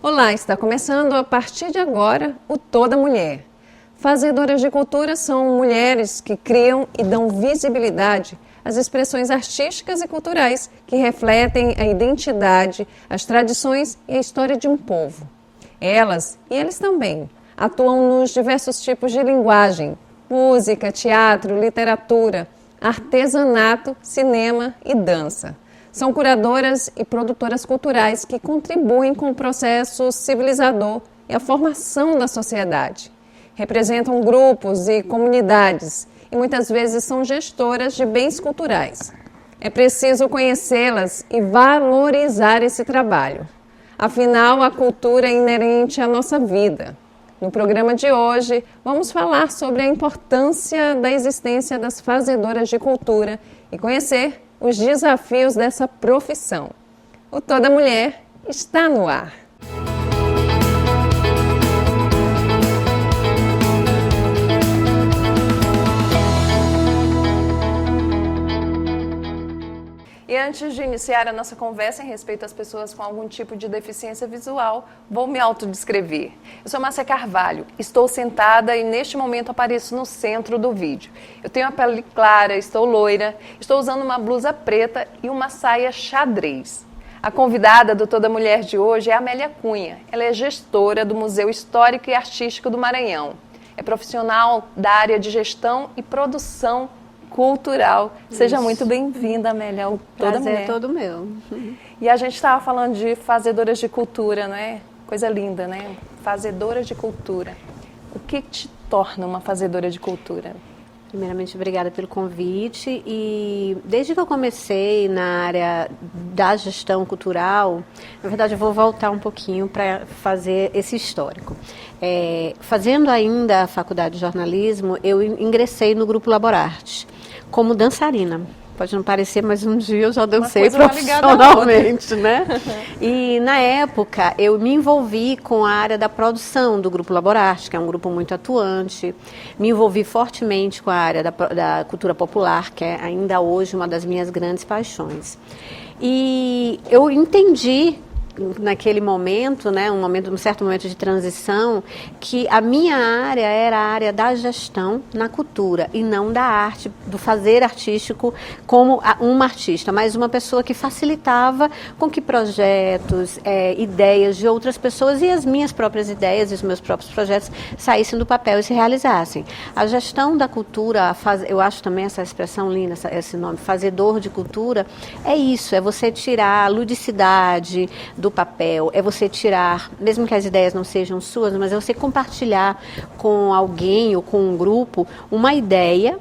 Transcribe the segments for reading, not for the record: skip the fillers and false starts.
Olá, está começando a partir de agora o Toda Mulher. Fazedoras de cultura são mulheres que criam e dão visibilidade às expressões artísticas e culturais que refletem a identidade, as tradições e a história de um povo. Elas, e eles também, atuam nos diversos tipos de linguagem: música, teatro, literatura, artesanato, cinema e dança. São curadoras e produtoras culturais que contribuem com o processo civilizador e a formação da sociedade. Representam grupos e comunidades e muitas vezes são gestoras de bens culturais. É preciso conhecê-las e valorizar esse trabalho. Afinal, a cultura é inerente à nossa vida. No programa de hoje, vamos falar sobre a importância da existência das fazedoras de cultura e conhecer os desafios dessa profissão. O Toda Mulher está no ar. E antes de iniciar a nossa conversa em respeito às pessoas com algum tipo de deficiência visual, vou me autodescrever. Eu sou Márcia Carvalho, estou sentada e neste momento apareço no centro do vídeo. Eu tenho a pele clara, estou loira, estou usando uma blusa preta e uma saia xadrez. A convidada do Toda Mulher de hoje é a Amélia Cunha. Ela é gestora do Museu Histórico e Artístico do Maranhão. É profissional da área de gestão e produção cultural. Seja muito bem-vinda, Amélia, ao Toda Mulher. Prazer é todo meu. E a gente estava falando de fazedoras de cultura, né? Coisa linda, né? Fazedoras de cultura. O que te torna uma fazedora de cultura? Primeiramente, obrigada pelo convite. E desde que eu comecei na área da gestão cultural, na verdade eu vou voltar um pouquinho para fazer esse histórico. Fazendo ainda a faculdade de jornalismo, eu ingressei no Grupo Laborarte como dançarina. Pode não parecer, mas um dia eu já dancei profissionalmente, né? E na época eu me envolvi com a área da produção do Grupo Laborarte, que é um grupo muito atuante. Me envolvi fortemente com a área da cultura popular, que é ainda hoje uma das minhas grandes paixões. E eu entendi naquele momento, né, um certo momento de transição, que a minha área era a área da gestão na cultura e não da arte, do fazer artístico como uma artista, mas uma pessoa que facilitava com que projetos, ideias de outras pessoas e as minhas próprias ideias e os meus próprios projetos saíssem do papel e se realizassem. A gestão da cultura, eu acho também essa expressão linda, esse nome, fazedor de cultura, é isso, é você tirar a ludicidade do papel, é você tirar, mesmo que as ideias não sejam suas, mas é você compartilhar com alguém ou com um grupo uma ideia,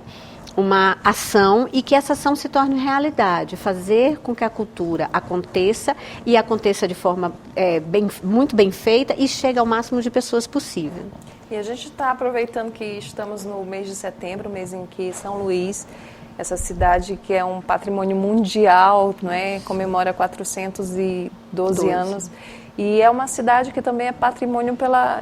uma ação e que essa ação se torne realidade, fazer com que a cultura aconteça e aconteça de forma muito bem feita e chegue ao máximo de pessoas possível. E a gente está aproveitando que estamos no mês de setembro, mês em que São Luís, essa cidade que é um patrimônio mundial, não é? Comemora 412 anos. E é uma cidade que também é patrimônio pela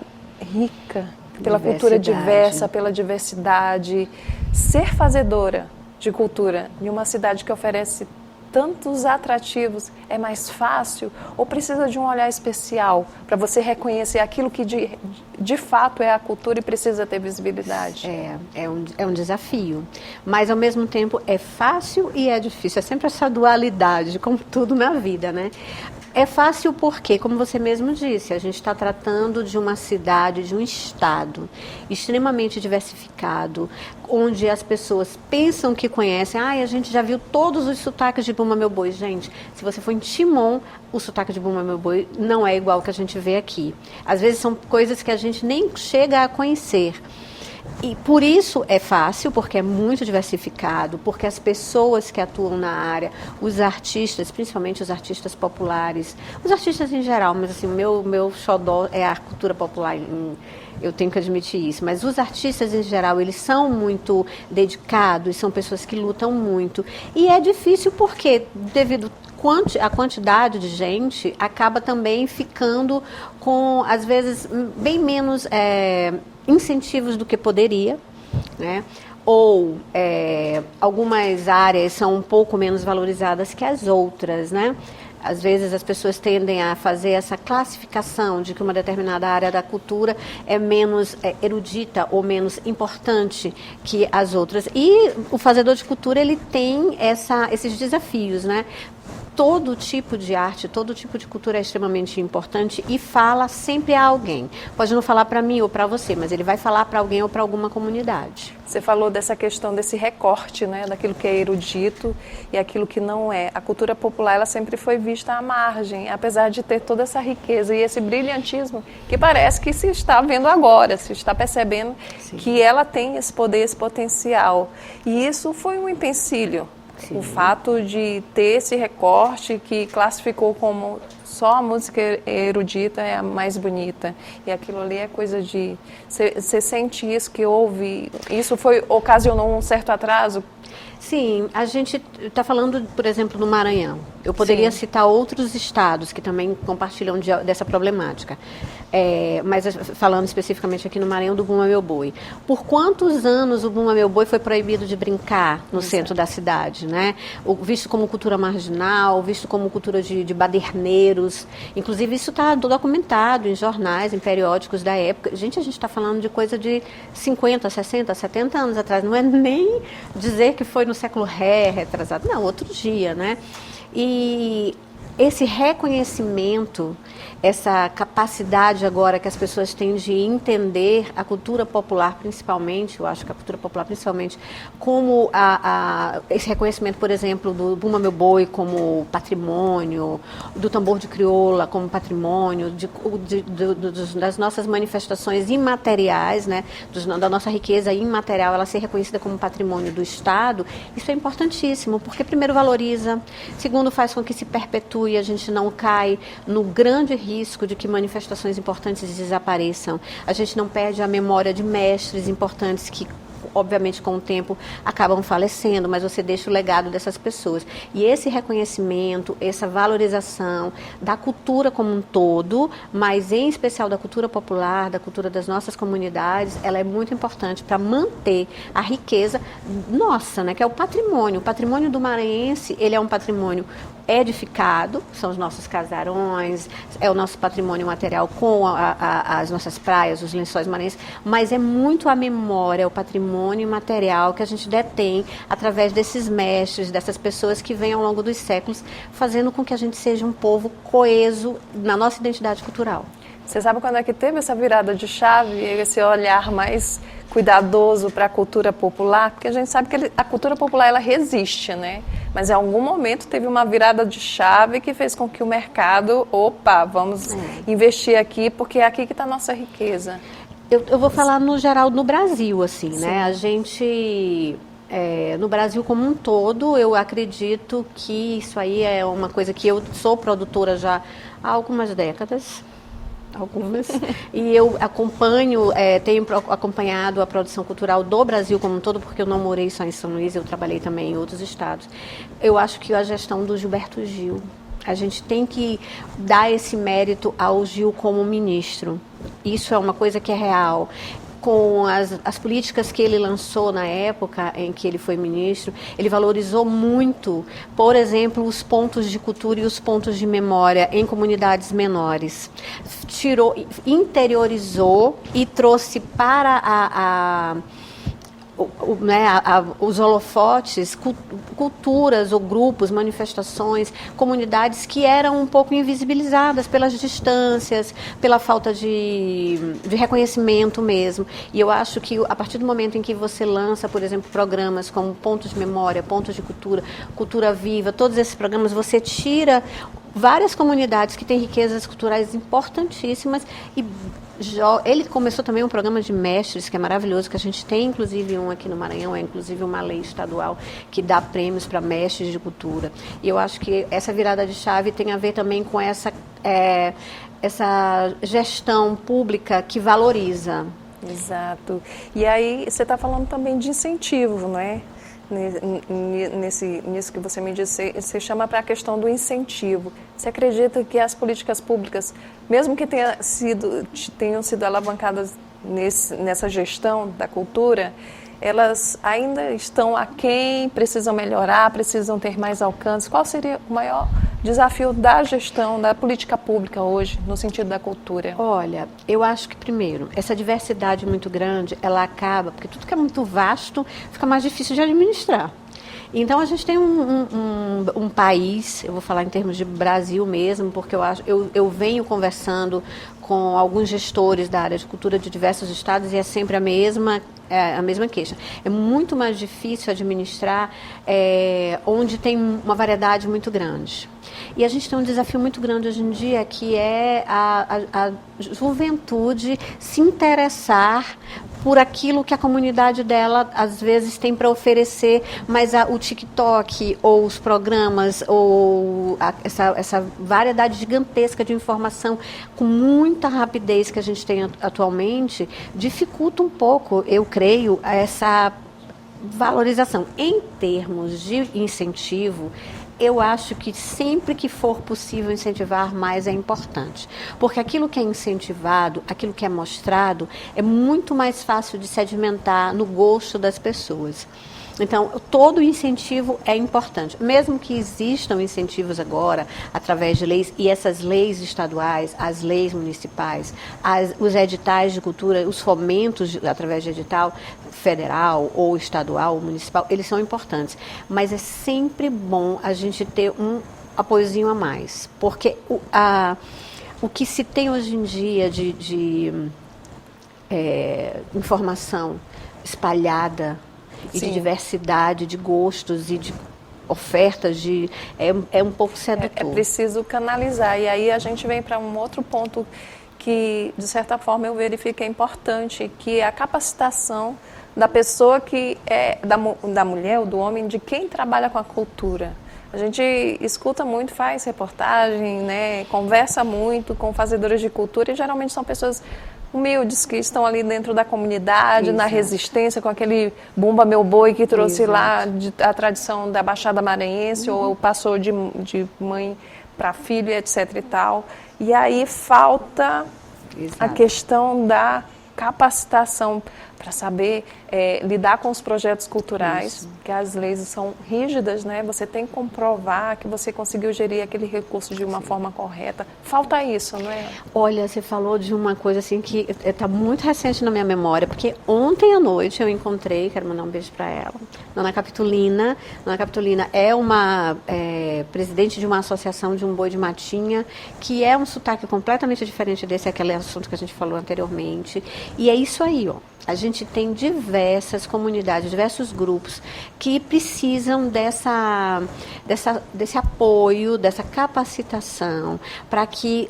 cultura diversa, pela diversidade. Ser fazedora de cultura em uma cidade que oferece tantos atrativos, é mais fácil ou precisa de um olhar especial para você reconhecer aquilo que de fato é a cultura e precisa ter visibilidade? É um desafio, mas ao mesmo tempo é fácil e é difícil, é sempre essa dualidade, como tudo na vida, né? É fácil porque, como você mesmo disse, a gente está tratando de uma cidade, de um estado extremamente diversificado, onde as pessoas pensam que conhecem. A gente já viu todos os sotaques de Bumba Meu Boi. Gente, se você for em Timon, o sotaque de Bumba Meu Boi não é igual ao que a gente vê aqui. Às vezes são coisas que a gente nem chega a conhecer. E por isso é fácil, porque é muito diversificado, porque as pessoas que atuam na área, os artistas, principalmente os artistas populares, os artistas em geral, mas assim, o meu xodó é a cultura popular, eu tenho que admitir isso, mas os artistas em geral, eles são muito dedicados, são pessoas que lutam muito, e é difícil porque, devido a quantidade de gente, acaba também ficando com, às vezes, bem menos incentivos do que poderia, né? Ou algumas áreas são um pouco menos valorizadas que as outras, né? Às vezes as pessoas tendem a fazer essa classificação de que uma determinada área da cultura é menos erudita ou menos importante que as outras. E o fazedor de cultura, ele tem esses desafios, né? Todo tipo de arte, todo tipo de cultura é extremamente importante e fala sempre a alguém. Pode não falar para mim ou para você, mas ele vai falar para alguém ou para alguma comunidade. Você falou dessa questão desse recorte, né, daquilo que é erudito e aquilo que não é. A cultura popular, ela sempre foi vista à margem, apesar de ter toda essa riqueza e esse brilhantismo que parece que se está vendo agora, se está percebendo Sim. que ela tem esse poder, esse potencial. E isso foi um empecilho. Sim. O fato de ter esse recorte que classificou como só a música erudita é a mais bonita. E aquilo ali é coisa de... Você sente isso que houve... Isso ocasionou um certo atraso? Sim, a gente está falando, por exemplo, no Maranhão. Eu poderia Sim. citar outros estados que também compartilham dessa problemática. Mas falando especificamente aqui no Maranhão, do Bumba Meu Boi. Por quantos anos o Bumba Meu Boi foi proibido de brincar no centro da cidade, né? Visto como cultura marginal, visto como cultura de baderneiros. Inclusive, isso está documentado em jornais, em periódicos da época. Gente, a gente está falando de coisa de 50, 60, 70 anos atrás. Não é nem dizer que foi no século retrasado. Não, outro dia, né? E esse reconhecimento, essa capacidade agora que as pessoas têm de entender a cultura popular, principalmente, eu acho que a cultura popular principalmente, como esse reconhecimento, por exemplo, do Bumba Meu Boi como patrimônio, do tambor de crioula como patrimônio, das nossas manifestações imateriais, né, da nossa riqueza imaterial, ela ser reconhecida como patrimônio do Estado, isso é importantíssimo, porque primeiro valoriza, segundo faz com que se perpetue, a gente não cai no grande risco de que manifestações importantes desapareçam. A gente não perde a memória de mestres importantes que, obviamente, com o tempo acabam falecendo, mas você deixa o legado dessas pessoas. E esse reconhecimento, essa valorização da cultura como um todo, mas em especial da cultura popular, da cultura das nossas comunidades, ela é muito importante para manter a riqueza nossa, né, que é o patrimônio. O patrimônio do maranhense, ele é um patrimônio edificado, são os nossos casarões, é o nosso patrimônio material com as nossas praias, os lençóis maranhenses, mas é muito a memória, o patrimônio material que a gente detém através desses mestres, dessas pessoas que vêm ao longo dos séculos, fazendo com que a gente seja um povo coeso na nossa identidade cultural. Você sabe quando é que teve essa virada de chave, esse olhar mais cuidadoso para a cultura popular? Porque a gente sabe que a cultura popular, ela resiste, né? Mas em algum momento teve uma virada de chave que fez com que o mercado, vamos investir aqui, porque é aqui que está a nossa riqueza. Eu vou falar no geral no Brasil, assim, Sim. né? A gente... no Brasil como um todo, eu acredito que isso aí é uma coisa que eu sou produtora já há algumas décadas, e eu tenho acompanhado a produção cultural do Brasil como um todo, porque eu não morei só em São Luís, eu trabalhei também em outros estados. Eu acho que a gestão do Gilberto Gil, a gente tem que dar esse mérito ao Gil como ministro. Isso é uma coisa que é real. Com as políticas que ele lançou na época em que ele foi ministro, ele valorizou muito, por exemplo, os pontos de cultura e os pontos de memória em comunidades menores. Interiorizou e trouxe para os holofotes, culturas ou grupos, manifestações, comunidades que eram um pouco invisibilizadas pelas distâncias, pela falta de reconhecimento mesmo. E eu acho que a partir do momento em que você lança, por exemplo, programas como Pontos de Memória, Pontos de Cultura, Cultura Viva, todos esses programas, você tira várias comunidades que têm riquezas culturais importantíssimas e ele começou também um programa de mestres, que é maravilhoso, que a gente tem inclusive um aqui no Maranhão, é inclusive uma lei estadual que dá prêmios para mestres de cultura. E eu acho que essa virada de chave tem a ver também com essa gestão pública que valoriza. Exato. E aí você está falando também de incentivo, não é? Nisso que você me disse, você chama para a questão do incentivo. Você acredita que as políticas públicas, mesmo que tenham sido alavancadas nessa gestão da cultura, elas ainda estão aquém, precisam melhorar, precisam ter mais alcance? Qual seria o maior desafio da gestão, da política pública hoje, no sentido da cultura? Olha, eu acho que, primeiro, essa diversidade muito grande, ela acaba, porque tudo que é muito vasto fica mais difícil de administrar. Então, a gente tem um país, eu vou falar em termos de Brasil mesmo, porque eu venho conversando com alguns gestores da área de cultura de diversos estados e é sempre a mesma queixa. É muito mais difícil administrar onde tem uma variedade muito grande. E a gente tem um desafio muito grande hoje em dia, que é a juventude se interessar por aquilo que a comunidade dela, às vezes, tem para oferecer, mas o TikTok, ou os programas, ou essa variedade gigantesca de informação, com muita rapidez que a gente tem atualmente, dificulta um pouco, eu creio, essa valorização. Em termos de incentivo, eu acho que sempre que for possível incentivar mais é importante. Porque aquilo que é incentivado, aquilo que é mostrado, é muito mais fácil de sedimentar no gosto das pessoas. Então, todo incentivo é importante. Mesmo que existam incentivos agora, através de leis, e essas leis estaduais, as leis municipais, os editais de cultura, os fomentos através de edital federal ou estadual ou municipal, eles são importantes. Mas é sempre bom a gente ter um apoiozinho a mais. Porque o que se tem hoje em dia de informação espalhada, e de diversidade, de gostos e de ofertas, é um pouco sedutor. É preciso canalizar. E aí a gente vem para um outro ponto que, de certa forma, eu verifico é importante, que é a capacitação da pessoa que é da mulher ou do homem, de quem trabalha com a cultura. A gente escuta muito, faz reportagem, né, conversa muito com fazedores de cultura, e geralmente são pessoas humildes, que estão ali dentro da comunidade, Exato. Na resistência, com aquele Bumba Meu Boi que trouxe Exato. Lá a tradição da Baixada Maranhense, ou passou de mãe para filho, etc. e tal. E aí falta Exato. A questão da capacitação para saber lidar com os projetos culturais, Isso. que as leis são rígidas, né? Você tem que comprovar que você conseguiu gerir aquele recurso de uma Sim. forma correta. Falta isso, não é? Olha, você falou de uma coisa assim que está muito recente na minha memória, porque ontem à noite eu encontrei, quero mandar um beijo para ela, Dona Capitolina. Dona Capitolina é uma presidente de uma associação de um boi de matinha, que é um sotaque completamente diferente desse, aquele assunto que a gente falou anteriormente. E é isso aí, ó. A gente tem diversas comunidades, diversos grupos que precisam desse apoio, dessa capacitação, para que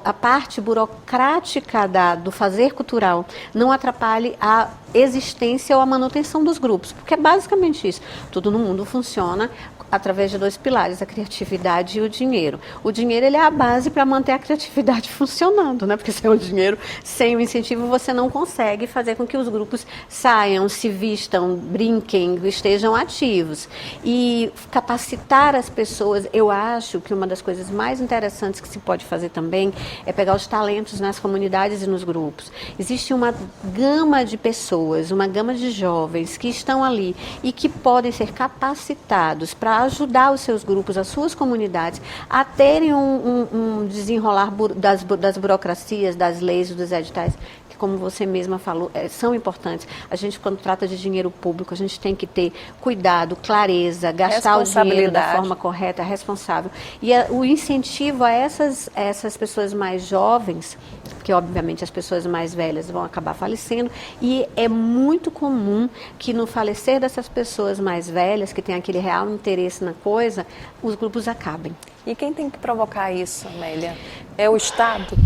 a parte burocrática do fazer cultural não atrapalhe a existência ou a manutenção dos grupos, porque é basicamente isso. Tudo no mundo funciona através de dois pilares, a criatividade e o dinheiro. O dinheiro, ele é a base para manter a criatividade funcionando, né? Porque sem o dinheiro, sem o incentivo, você não consegue fazer com que os grupos saiam, se vistam, brinquem, estejam ativos. E capacitar as pessoas, eu acho que uma das coisas mais interessantes que se pode fazer também é pegar os talentos nas comunidades e nos grupos. Existe uma gama de pessoas, uma gama de jovens que estão ali e que podem ser capacitados para ajudar os seus grupos, as suas comunidades, a terem um desenrolar das burocracias, das leis e dos editais, que, como você mesma falou, são importantes. A gente, quando trata de dinheiro público, a gente tem que ter cuidado, clareza, gastar o dinheiro da forma correta, responsável. E o incentivo a essas pessoas mais jovens, porque, obviamente, as pessoas mais velhas vão acabar falecendo, e é muito comum que, no falecer dessas pessoas mais velhas, que têm aquele real interesse na coisa, os grupos acabem. E quem tem que provocar isso, Amélia? É o Estado?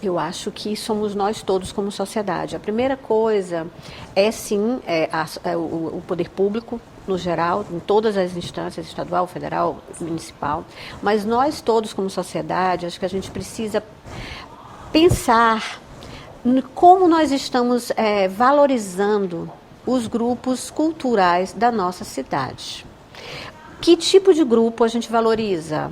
Eu acho que somos nós todos como sociedade. A primeira coisa é, sim, o poder público, no geral, em todas as instâncias, estadual, federal, municipal, mas nós todos como sociedade, acho que a gente precisa pensar como nós estamos valorizando os grupos culturais da nossa cidade. Que tipo de grupo a gente valoriza?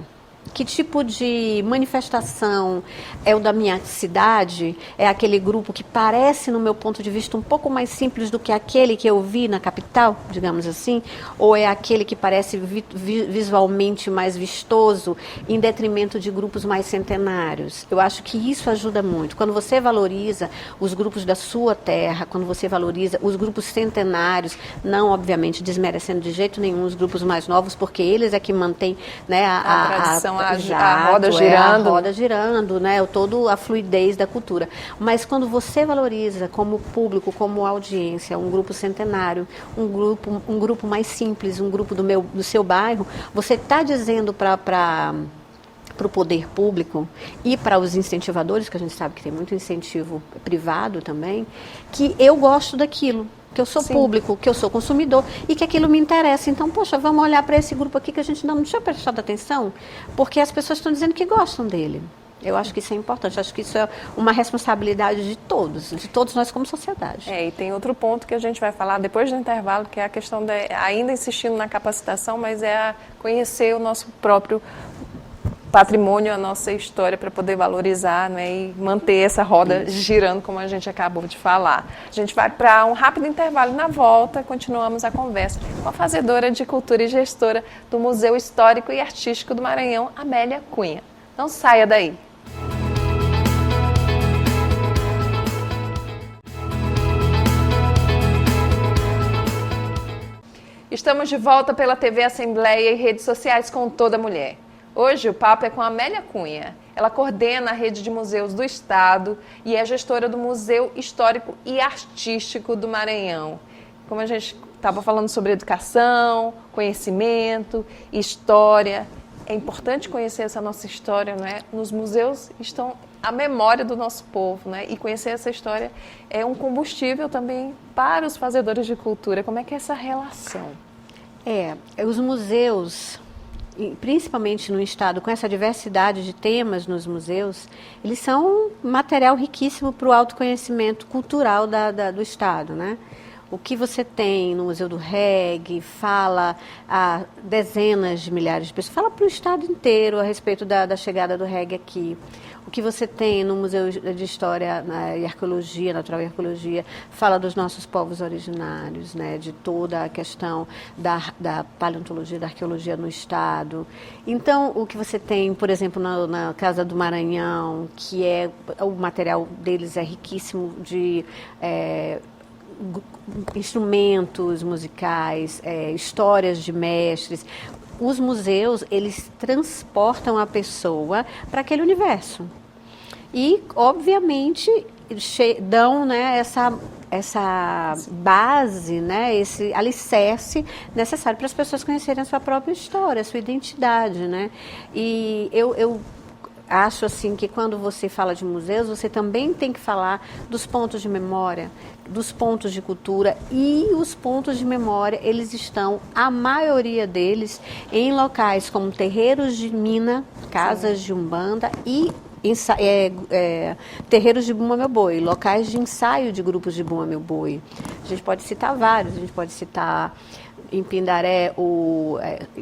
Que tipo de manifestação é o da minha cidade? É aquele grupo que parece, no meu ponto de vista, um pouco mais simples do que aquele que eu vi na capital, digamos assim? Ou é aquele que parece visualmente mais vistoso, em detrimento de grupos mais centenários? Eu acho que isso ajuda muito. Quando você valoriza os grupos da sua terra, quando você valoriza os grupos centenários, não, obviamente, desmerecendo de jeito nenhum os grupos mais novos, porque eles é que mantêm, né, a tradição, a roda girando. A roda girando, né, toda a fluidez da cultura. Mas quando você valoriza como público, como audiência, um grupo centenário, um grupo mais simples, um grupo do seu bairro, você está dizendo para o poder público e para os incentivadores, que a gente sabe que tem muito incentivo privado também, que eu gosto daquilo, que eu sou público, que eu sou consumidor e que aquilo me interessa. Então, poxa, vamos olhar para esse grupo aqui que a gente não tinha prestado atenção, porque as pessoas estão dizendo que gostam dele. Eu acho que isso é importante, acho que isso é uma responsabilidade de todos nós como sociedade. E tem outro ponto que a gente vai falar depois do intervalo, que é a questão ainda insistindo na capacitação, mas conhecer o nosso próprio patrimônio, a nossa história, para poder valorizar, né, e manter essa roda girando, como a gente acabou de falar. A gente vai para um rápido intervalo. Na volta, continuamos a conversa com a fazedora de cultura e gestora do Museu Histórico e Artístico do Maranhão, Amélia Cunha. Não saia daí. Estamos de volta pela TV Assembleia e redes sociais com Toda Mulher. Hoje o papo é com a Amélia Cunha. Ela coordena a rede de museus do Estado e é gestora do Museu Histórico e Artístico do Maranhão. Como a gente estava falando sobre educação, conhecimento, história, é importante conhecer essa nossa história, né? Nos museus estão a memória do nosso povo, né? E conhecer essa história é um combustível também para os fazedores de cultura. Como é que é essa relação? Os museus, principalmente no Estado, com essa diversidade de temas nos museus, eles são material riquíssimo para o autoconhecimento cultural do Estado, né? O que você tem no Museu do Reggae fala a dezenas de milhares de pessoas, fala para o Estado inteiro a respeito da chegada do reggae aqui. O que você tem no Museu de História e Arqueologia, Natural e Arqueologia, fala dos nossos povos originários, né, de toda a questão da paleontologia, da arqueologia no Estado. Então, o que você tem, por exemplo, na Casa do Maranhão, que o material deles é riquíssimo de instrumentos musicais, histórias de mestres. Os museus, eles transportam a pessoa para aquele universo. E, obviamente, dão, né, essa base, né, esse alicerce necessário para as pessoas conhecerem a sua própria história, a sua identidade, né? E eu acho assim que quando você fala de museus, você também tem que falar dos pontos de memória, dos pontos de cultura, e os pontos de memória, eles estão, a maioria deles, em locais como terreiros de mina, casas de umbanda e terreiros de Bumba Meu Boi, locais de ensaio de grupos de Bumba Meu Boi. A gente pode citar vários, a gente pode citar em Pindaré,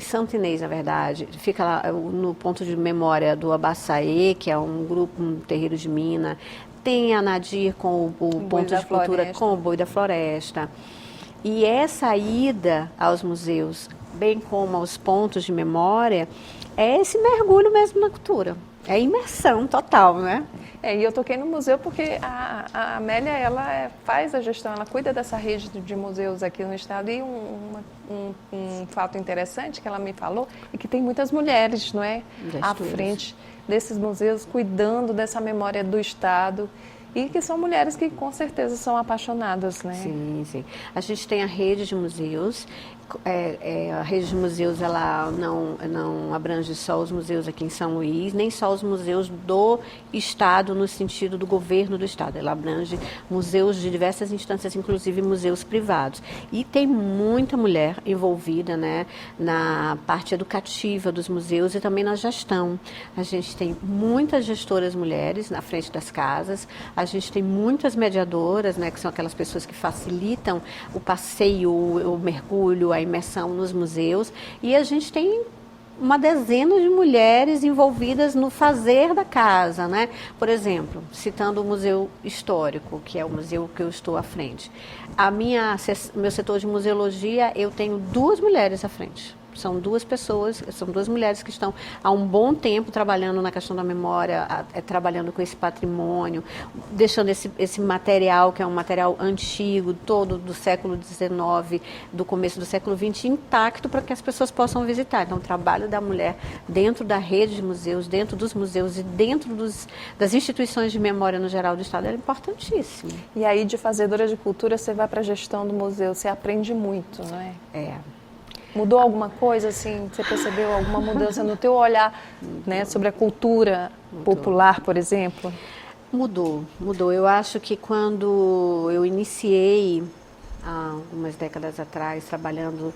Santo Inês, na verdade, fica lá no ponto de memória do Abaçaê, que é um terreiro de mina. Tem a Nadir com o ponto de cultura com o Boi da Floresta. E essa ida aos museus, bem como aos pontos de memória, é esse mergulho mesmo na cultura. É imersão total, né? E eu toquei no museu porque a Amélia, ela faz a gestão, ela cuida dessa rede de museus aqui no estado. E um fato interessante que ela me falou é que tem muitas mulheres, não é? À frente desses museus, cuidando dessa memória do estado. E que são mulheres que com certeza são apaixonadas, né? Sim, sim. A gente tem a rede de museus. A rede de museus, ela não abrange só os museus aqui em São Luís, nem só os museus do Estado, no sentido do governo do Estado. Ela abrange museus de diversas instâncias, inclusive museus privados. E tem muita mulher envolvida, né, na parte educativa dos museus e também na gestão. A gente tem muitas gestoras mulheres na frente das casas, a gente tem muitas mediadoras, né, que são aquelas pessoas que facilitam o passeio, o mergulho, a imersão nos museus, e a gente tem uma dezena de mulheres envolvidas no fazer da casa, né? Por exemplo, citando o Museu Histórico, que é o museu que eu estou à frente. Meu setor de museologia, eu tenho 2 mulheres à frente. São 2 pessoas, são 2 mulheres que estão há um bom tempo trabalhando na questão da memória, trabalhando com esse patrimônio, deixando esse material, que é um material antigo, todo do século XIX, do começo do século XX, intacto para que as pessoas possam visitar. Então, o trabalho da mulher dentro da rede de museus, dentro dos museus e dentro das instituições de memória no geral do Estado é importantíssimo. E aí, de fazedora de cultura, você vai para a gestão do museu, você aprende muito, não é? É. Mudou alguma coisa, assim, você percebeu alguma mudança no teu olhar, né, sobre a cultura popular, por exemplo? Mudou. Eu acho que quando eu iniciei, há algumas décadas atrás, trabalhando,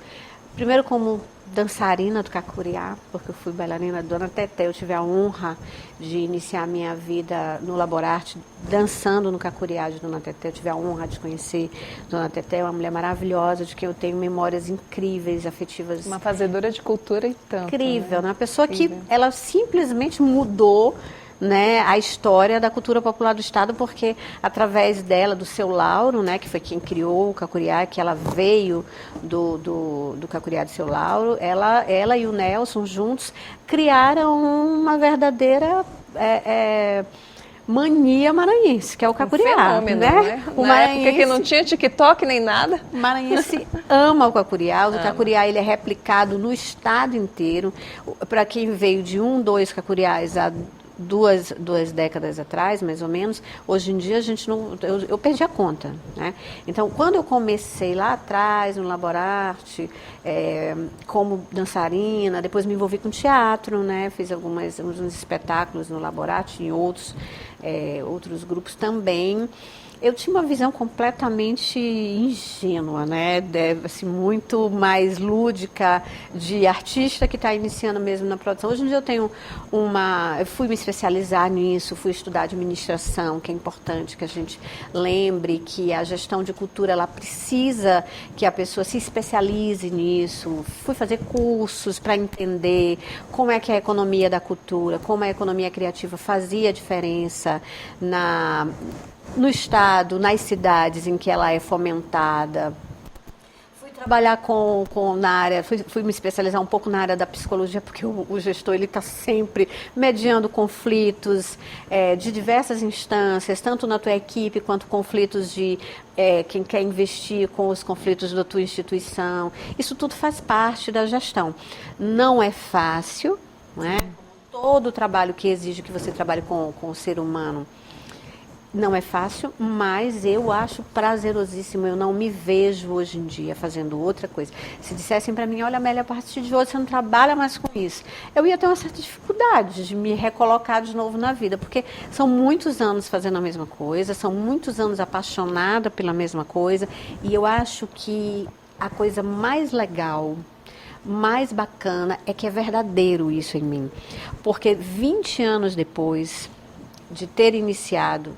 primeiro como dançarina do cacuriá, porque eu fui bailarina da Dona Teté, eu tive a honra de iniciar a minha vida no Laborarte, dançando no cacuriá de Dona Teté, eu tive a honra de conhecer Dona Teté, uma mulher maravilhosa, de quem eu tenho memórias incríveis, afetivas. Uma fazedora de cultura e tanto. Incrível, né? Uma pessoa que ela simplesmente mudou, né, a história da cultura popular do Estado, porque através dela, do seu Lauro, né, que foi quem criou o cacuriá, que ela veio do cacuriá de seu Lauro, ela e o Nelson juntos criaram uma verdadeira mania maranhense, que é o cacuriá. Fenômeno, né? O Na época que não tinha TikTok nem nada. O maranhense ama o cacuriá. O cacuriá ele é replicado no estado inteiro. Para quem veio de 1, 2 cacuriás há duas décadas atrás, mais ou menos, hoje em dia a gente não... Eu perdi a conta, né? Então, quando eu comecei lá atrás, no Laborarte, como dançarina, depois me envolvi com teatro, né? Fiz uns espetáculos no Laborarte e em outros grupos também. Eu tinha uma visão completamente ingênua, né? Assim, muito mais lúdica, de artista que está iniciando mesmo na produção. Hoje em dia eu fui me especializar nisso, fui estudar administração, que é importante que a gente lembre que a gestão de cultura, ela precisa que a pessoa se especialize nisso. Fui fazer cursos para entender como é que a economia da cultura, como a economia criativa fazia diferença no Estado, nas cidades em que ela é fomentada. Fui trabalhar na área, fui me especializar um pouco na área da psicologia, porque o gestor ele está sempre mediando conflitos de diversas instâncias, tanto na tua equipe quanto conflitos de quem quer investir com os conflitos da tua instituição. Isso tudo faz parte da gestão. Não é fácil, não é? Todo o trabalho que exige que você trabalhe com o ser humano não é fácil, mas eu acho prazerosíssimo. Eu não me vejo hoje em dia fazendo outra coisa. Se dissessem para mim, olha, Amélia, a partir de hoje você não trabalha mais com isso, eu ia ter uma certa dificuldade de me recolocar de novo na vida, porque são muitos anos fazendo a mesma coisa, são muitos anos apaixonada pela mesma coisa, e eu acho que a coisa mais legal, mais bacana, é que é verdadeiro isso em mim. Porque 20 anos depois de ter iniciado,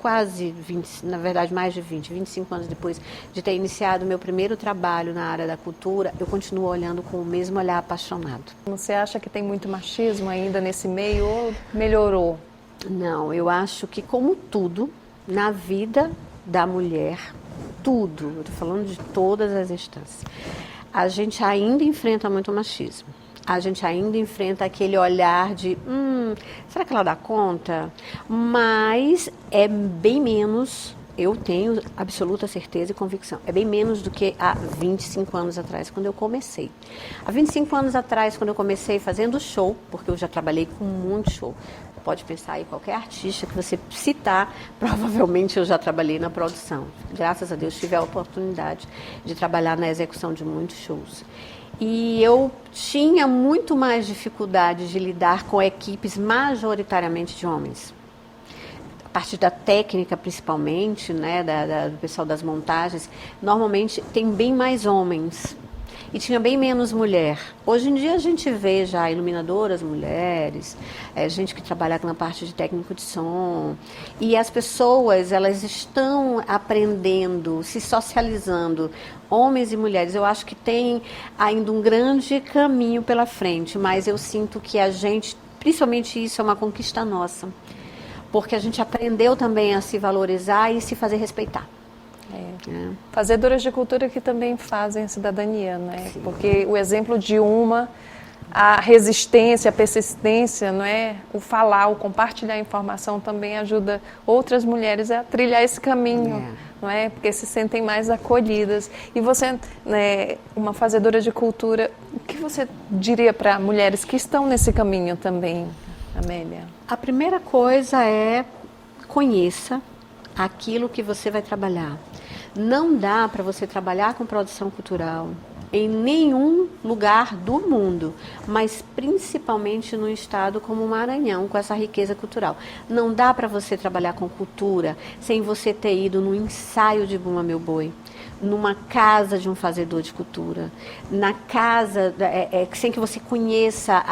quase 20, na verdade mais de 25 anos depois de ter iniciado o meu primeiro trabalho na área da cultura, eu continuo olhando com o mesmo olhar apaixonado. Você acha que tem muito machismo ainda nesse meio ou melhorou? Não, eu acho que como tudo, na vida da mulher, tudo, eu estou falando de todas as instâncias, a gente ainda enfrenta muito machismo. A gente ainda enfrenta aquele olhar de, será que ela dá conta? Mas é bem menos, eu tenho absoluta certeza e convicção, é bem menos do que há 25 anos atrás, quando eu comecei. Há 25 anos atrás, quando eu comecei fazendo show, porque eu já trabalhei com muito show, pode pensar em qualquer artista que você citar, provavelmente eu já trabalhei na produção. Graças a Deus tive a oportunidade de trabalhar na execução de muitos shows. E eu tinha muito mais dificuldade de lidar com equipes majoritariamente de homens. A partir da técnica, principalmente, né, do pessoal das montagens, normalmente tem bem mais homens. e tinha bem menos mulher. Hoje em dia a gente vê já iluminadoras mulheres, gente que trabalha na parte de técnico de som, e as pessoas, elas estão aprendendo, se socializando, homens e mulheres. Eu acho que tem ainda um grande caminho pela frente, mas eu sinto que a gente, principalmente isso é uma conquista nossa, porque a gente aprendeu também a se valorizar e se fazer respeitar. Fazedoras de cultura que também fazem a cidadania, né? Sim. Porque o exemplo de uma, a resistência, a persistência, não é? O falar, o compartilhar a informação também ajuda outras mulheres a trilhar esse caminho, não é? Porque se sentem mais acolhidas. E você, né, uma fazedora de cultura, o que você diria para mulheres que estão nesse caminho também, Amélia? A primeira coisa é conheça aquilo que você vai trabalhar. Não dá para você trabalhar com produção cultural em nenhum lugar do mundo, mas principalmente num estado como o Maranhão, com essa riqueza cultural. Não dá para você trabalhar com cultura sem você ter ido no ensaio de Bumba Meu Boi, numa casa de um fazedor de cultura, na casa, sem que você conheça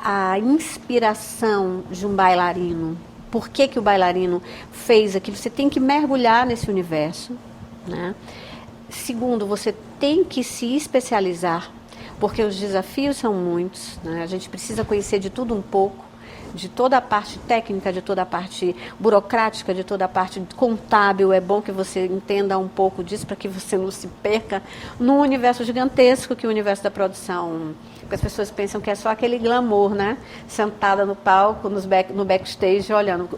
a inspiração de um bailarino. Por que o bailarino fez aquilo? Você tem que mergulhar nesse universo, né? Segundo, você tem que se especializar, porque os desafios são muitos, né? A gente precisa conhecer de tudo um pouco, de toda a parte técnica, de toda a parte burocrática, de toda a parte contábil. É bom que você entenda um pouco disso para que você não se perca num universo gigantesco que é o universo da produção. Porque as pessoas pensam que é só aquele glamour, né? Sentada no palco, no backstage, olhando.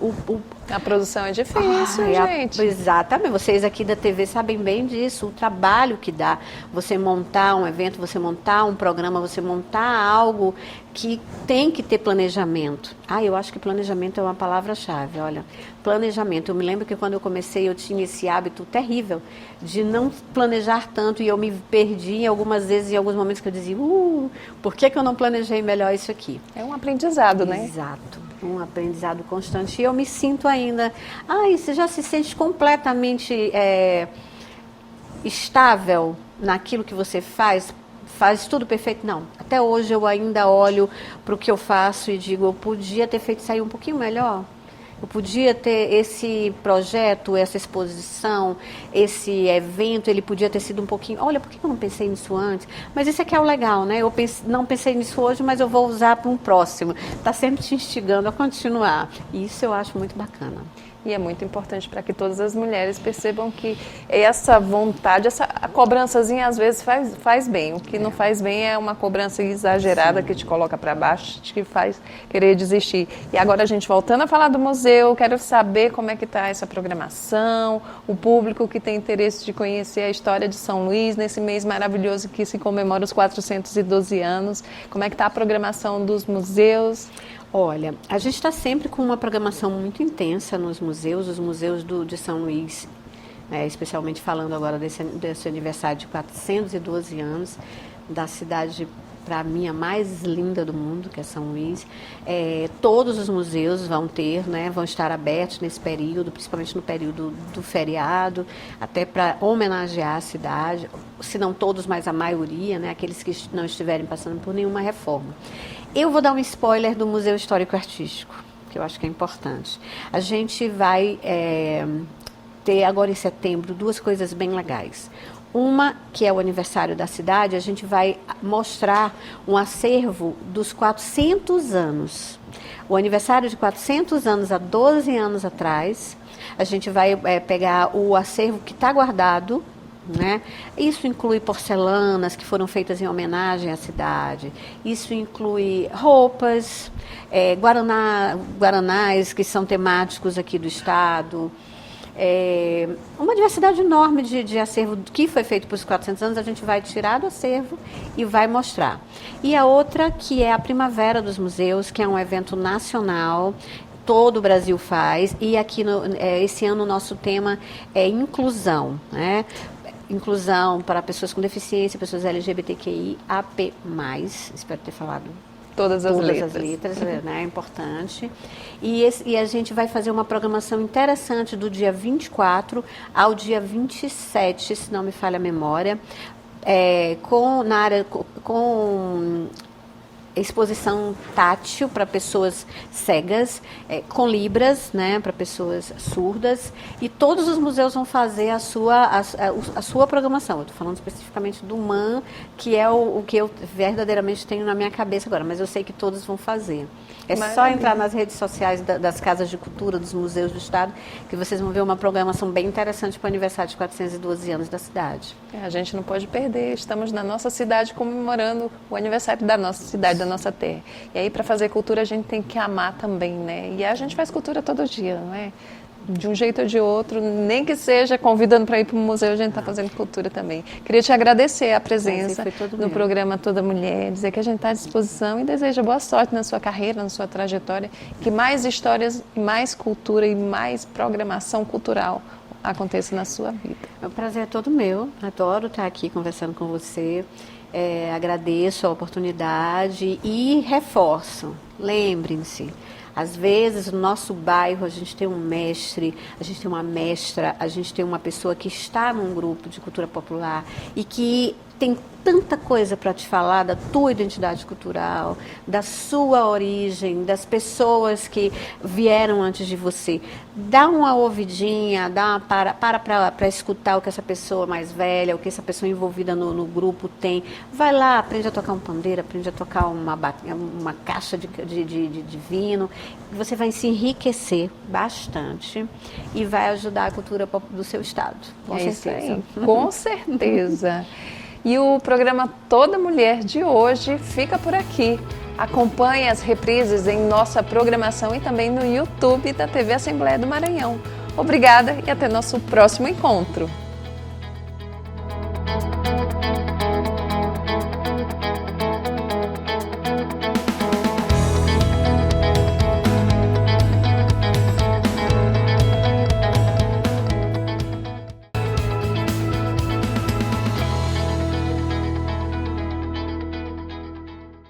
A produção é difícil, gente. Exatamente. Vocês aqui da TV sabem bem disso. O trabalho que dá. Você montar um evento, você montar um programa, você montar algo que tem que ter planejamento. Eu acho que planejamento é uma palavra-chave. Olha, planejamento. Eu me lembro que quando eu comecei, eu tinha esse hábito terrível de não planejar tanto, e eu me perdi algumas vezes, em alguns momentos que eu dizia, por que eu não planejei melhor isso aqui? É um aprendizado, né? Exato, um aprendizado constante. E eu me sinto ainda, você já se sente completamente estável naquilo que você faz tudo perfeito? Não. Até hoje eu ainda olho para o que eu faço e digo, eu podia ter feito sair um pouquinho melhor. Eu podia ter esse projeto, essa exposição, esse evento, ele podia ter sido um pouquinho... Olha, por que eu não pensei nisso antes? Mas isso aqui é o legal, né? Eu não pensei nisso hoje, mas eu vou usar para um próximo. Está sempre te instigando a continuar. E isso eu acho muito bacana. E é muito importante para que todas as mulheres percebam que essa vontade, a cobrançazinha às vezes faz bem. O que não faz bem é uma cobrança exagerada que te coloca para baixo, te faz querer desistir. E agora a gente voltando a falar do museu, quero saber como é que está essa programação, o público que tem interesse de conhecer a história de São Luís nesse mês maravilhoso que se comemora os 412 anos. Como é que está a programação dos museus? Olha, a gente está sempre com uma programação muito intensa nos museus, os museus de São Luís, especialmente falando agora desse aniversário de 412 anos, da cidade, para mim, a mais linda do mundo, que é São Luís. Todos os museus vão estar abertos nesse período, principalmente no período do feriado, até para homenagear a cidade, se não todos, mas a maioria, aqueles que não estiverem passando por nenhuma reforma. Eu vou dar um spoiler do Museu Histórico Artístico, que eu acho que é importante. A gente vai ter agora em setembro 2 coisas bem legais. Uma, que é o aniversário da cidade, a gente vai mostrar um acervo dos 400 anos. O aniversário de 400 anos, há 12 anos atrás, a gente vai pegar o acervo que está guardado, né? Isso inclui porcelanas que foram feitas em homenagem à cidade, isso inclui roupas, guaranás que são temáticos aqui do estado, uma diversidade enorme de acervo que foi feito por 400 anos, a gente vai tirar do acervo e vai mostrar. E a outra, que é a Primavera dos Museus, que é um evento nacional, todo o Brasil faz, e aqui esse ano o nosso tema é inclusão, né? Inclusão para pessoas com deficiência, pessoas LGBTQI, AP+, espero ter falado todas as letras, né? É importante. E a gente vai fazer uma programação interessante do dia 24 ao dia 27, se não me falha a memória, na área com exposição tátil para pessoas cegas, com libras, né, para pessoas surdas, e todos os museus vão fazer a sua programação. Eu estou falando especificamente do MAN, que é o que eu verdadeiramente tenho na minha cabeça agora, mas eu sei que todos vão fazer. É só entrar nas redes sociais das casas de cultura, dos museus do estado, que vocês vão ver uma programação bem interessante para o aniversário de 412 anos da cidade. A gente não pode perder, estamos na nossa cidade comemorando o aniversário da nossa cidade, da nossa terra. E aí, para fazer cultura, a gente tem que amar também, né? E a gente faz cultura todo dia, não é? De um jeito ou de outro, nem que seja convidando para ir para o museu, a gente está fazendo cultura também. Queria te agradecer a presença no programa Toda Mulher, dizer que a gente está à disposição e desejo boa sorte na sua carreira, na sua trajetória, que mais histórias, mais cultura e mais programação cultural aconteça na sua vida. O prazer é todo meu, adoro estar aqui conversando com você, agradeço a oportunidade e reforço, lembrem-se, às vezes, no nosso bairro, a gente tem um mestre, a gente tem uma mestra, a gente tem uma pessoa que está num grupo de cultura popular e que tem tanta coisa para te falar da tua identidade cultural, da sua origem, das pessoas que vieram antes de você. Dá uma ouvidinha, para escutar o que essa pessoa mais velha, o que essa pessoa envolvida no grupo tem. Vai lá, aprende a tocar um pandeiro, aprende a tocar uma caixa de vinho. Você vai se enriquecer bastante e vai ajudar a cultura do seu estado. Com certeza. Isso aí. Com certeza. E o programa Toda Mulher de hoje fica por aqui. Acompanhe as reprises em nossa programação e também no YouTube da TV Assembleia do Maranhão. Obrigada e até nosso próximo encontro.